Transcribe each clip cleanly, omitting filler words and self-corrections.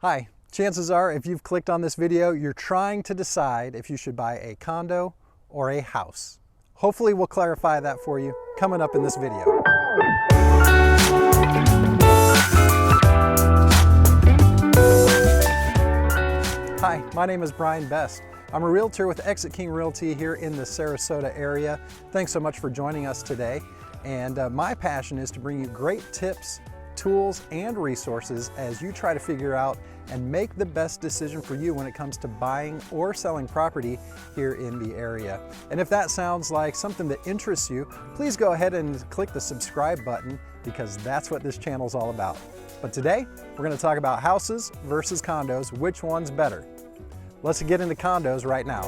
Hi, chances are if you've clicked on this video, you're trying to decide if you should buy a condo or a house. Hopefully we'll clarify that for you coming up in this video. Hi, my name is Brian Best. I'm a realtor with Exit King Realty here in the Sarasota area. Thanks so much for joining us today. And my passion is to bring you great tips, tools, and resources as you try to figure out and make the best decision for you when it comes to buying or selling property here in the area. And if that sounds like something that interests you, please go ahead and click the subscribe button because that's what this channel is all about. But today, we're going to talk about houses versus condos, which one's better. Let's get into condos right now.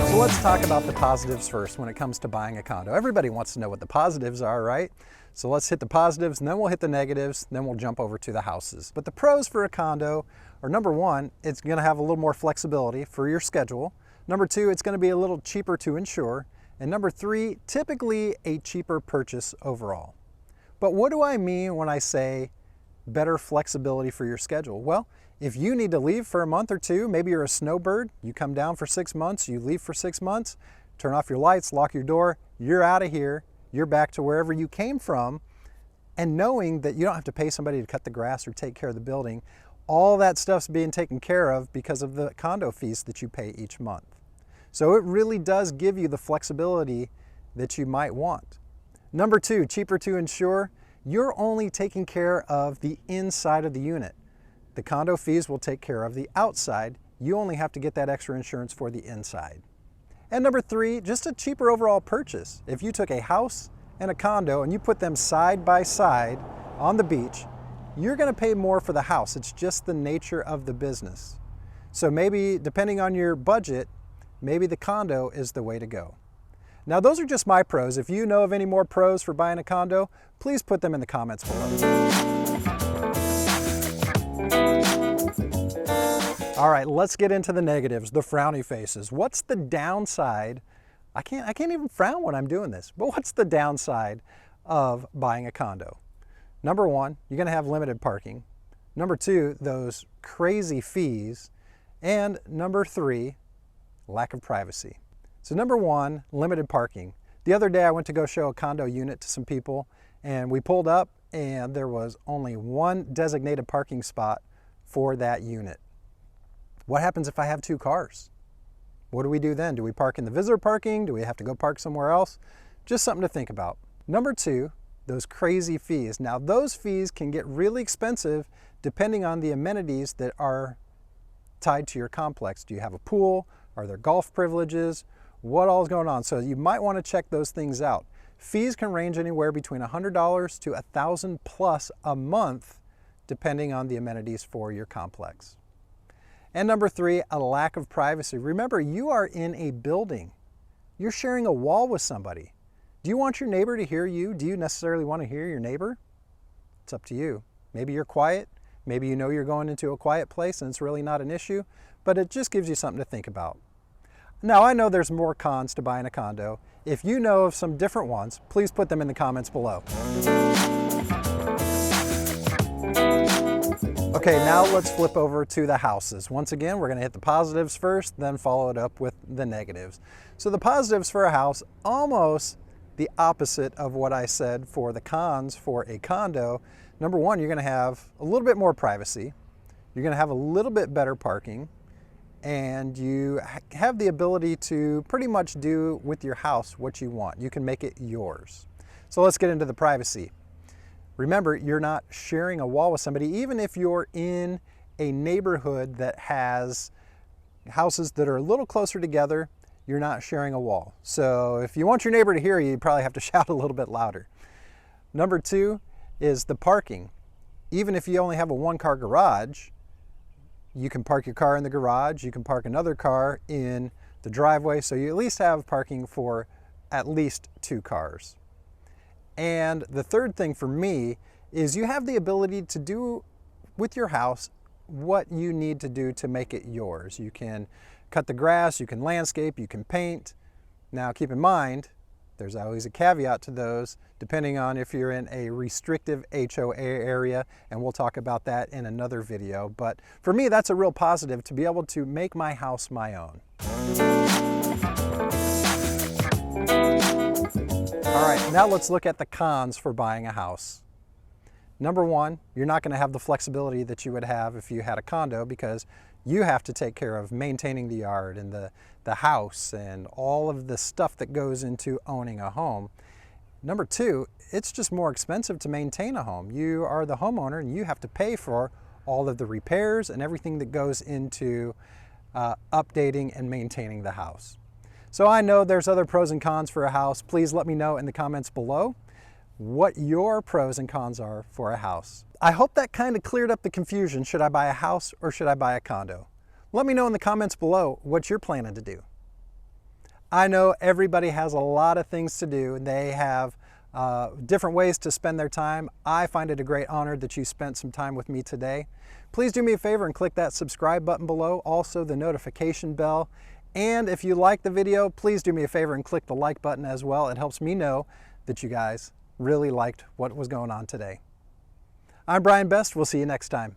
So let's talk about the positives first when it comes to buying a condo. Everybody wants to know what the positives are, right? So let's hit the positives, and then we'll hit the negatives, then we'll jump over to the houses. But the pros for a condo are, number one, it's going to have a little more flexibility for your schedule. Number two, it's going to be a little cheaper to insure. And number three, typically a cheaper purchase overall. But what do I mean when I say better flexibility for your schedule? Well, if you need to leave for a month or two, maybe you're a snowbird, you come down for 6 months, you leave for 6 months, turn off your lights, lock your door, you're out of here, you're back to wherever you came from, and knowing that you don't have to pay somebody to cut the grass or take care of the building, all that stuff's being taken care of because of the condo fees that you pay each month. So it really does give you the flexibility that you might want. Number two, cheaper to insure. You're only taking care of the inside of the unit. The condo fees will take care of the outside. You only have to get that extra insurance for the inside. And number three, just a cheaper overall purchase. If you took a house and a condo and you put them side by side on the beach, you're going to pay more for the house. It's just the nature of the business. So maybe, depending on your budget, maybe the condo is the way to go. Now, those are just my pros. If you know of any more pros for buying a condo, please put them in the comments below. All right, let's get into the negatives, the frowny faces. What's the downside? I can't even frown when I'm doing this, but what's the downside of buying a condo? Number one, you're gonna have limited parking. Number two, those crazy fees. And number three, lack of privacy. So number one, limited parking. The other day I went to go show a condo unit to some people, and we pulled up and there was only one designated parking spot for that unit. What happens if I have two cars? What do we do then? Do we park in the visitor parking? Do we have to go park somewhere else? Just something to think about. Number two, those crazy fees. Now those fees can get really expensive depending on the amenities that are tied to your complex. Do you have a pool? Are there golf privileges? What all is going on? So you might want to check those things out. Fees can range anywhere between $100 to $1,000 plus a month, depending on the amenities for your complex. And number three, a lack of privacy. Remember, you are in a building. You're sharing a wall with somebody. Do you want your neighbor to hear you? Do you necessarily want to hear your neighbor? It's up to you. Maybe you're quiet. Maybe you know you're going into a quiet place and it's really not an issue, but it just gives you something to think about. Now, I know there's more cons to buying a condo. If you know of some different ones, please put them in the comments below. Okay, now let's flip over to the houses. Once again, we're gonna hit the positives first, then follow it up with the negatives. So the positives for a house, almost the opposite of what I said for the cons for a condo. Number one, you're gonna have a little bit more privacy. You're gonna have a little bit better parking, and you have the ability to pretty much do with your house what you want. You can make it yours. So let's get into the privacy. Remember, you're not sharing a wall with somebody, even if you're in a neighborhood that has houses that are a little closer together, you're not sharing a wall. So if you want your neighbor to hear you, you probably have to shout a little bit louder. Number two is the parking. Even if you only have a one-car garage, you can park your car in the garage, you can park another car in the driveway, so you at least have parking for at least two cars. And the third thing for me is you have the ability to do with your house what you need to do to make it yours. You can cut the grass, you can landscape, you can paint. Now keep in mind, There's always a caveat to those, depending on if you're in a restrictive HOA area, and we'll talk about that in another video. But for me, that's a real positive, to be able to make my house my own. All right, now let's look at the cons for buying a house. Number one, you're not going to have the flexibility that you would have if you had a condo, because you have to take care of maintaining the yard and the house and all of the stuff that goes into owning a home. Number two, it's just more expensive to maintain a home. You are the homeowner and you have to pay for all of the repairs and everything that goes into updating and maintaining the house. So I know there's other pros and cons for a house. Please let me know in the comments below what your pros and cons are for a house. I hope that kind of cleared up the confusion. Should I buy a house or should I buy a condo? Let me know in the comments below what you're planning to do. I know everybody has a lot of things to do. They have different ways to spend their time. I find it a great honor that you spent some time with me today. Please do me a favor and click that subscribe button below, also the notification bell. And if you like the video, please do me a favor and click the like button as well. It helps me know that you guys really liked what was going on today. I'm Brian Best. We'll see you next time.